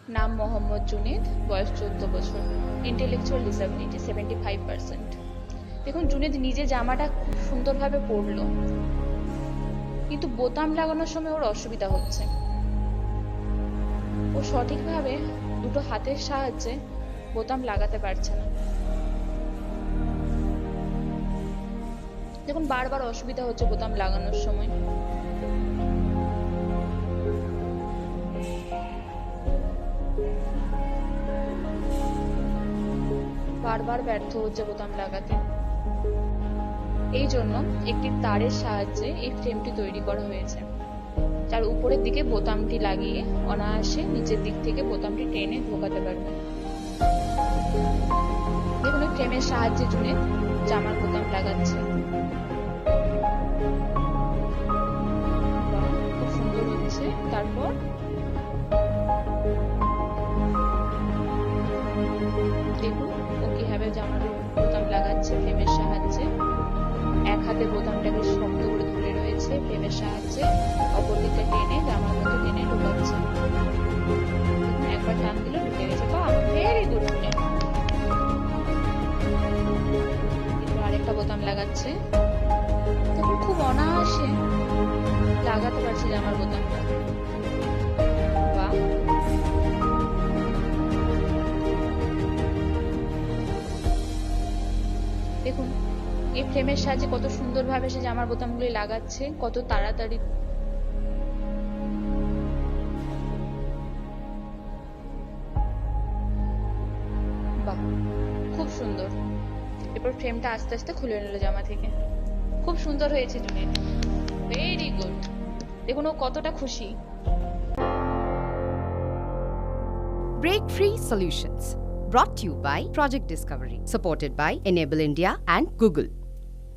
নাম মোহাম্মদ জুনেদ, বয়স 14 বছর, ইন্টেলেকচুয়াল ডিসএবিলিটি 75%। দেখুন জুনেদ নিজে জামাটা খুব সুন্দরভাবে পরলো, কিন্তু বোতাম লাগানোর সময় ওর অসুবিধা হচ্ছে। ও সঠিকভাবে দুটো হাতের সাহায্যে বোতাম লাগাতে পারছে না। দেখুন বারবার অসুবিধা হচ্ছে বোতাম লাগানোর সময়। বারবার ব্যর্থ হচ্ছে বোতাম লাগাতে। এই জন্য একটি তারের সাহায্যে এই ফ্রেমটি তৈরি করা হয়েছে, যার উপরের দিকে বোতামটি লাগিয়ে অনায়াসে নিচের দিক থেকে বোতামটি টেনে ঢোকাতে পারবে। দেখুন ফ্রেমের সাহায্যে জুনেদ জামার বোতাম লাগাচ্ছে। খুব সুন্দর হচ্ছে। তারপর দেখুন ও কিভাবে জামার বোতাম লাগাচ্ছে ফ্রেমের সাহায্যে। এক হাতে বোতামটাকে শক্ত করে ধরে রয়েছে ফ্রেমের সাহায্যে, অপর দিকটা টেনে জামার মধ্যে টেনে ঢোকাচ্ছে। একবার টান দিলে ঢুকে গেছে। বাহ, ভেরি গুড। আরেকটা বোতাম লাগাচ্ছে। দেখুন খুব অনায়াসে লাগাতে পারছে জামার বোতামটা। বাহ, দেখুন এই ফ্রেমের সাহায্যে কত সুন্দরভাবে সে জামার বোতামগুলি লাগাচ্ছে, কত তাড়াতাড়ি। বাহ, খুব সুন্দর। এরপর ফ্রেমটা আস্তে আস্তে খুলে নিল জামা থেকে। খুব সুন্দর হয়েছে জুনেদ, ভেরি গুড। দেখুন ও কতটা খুশি। breakfreesolutions, brought to you by Project Discovery, supported by Enable India and Google.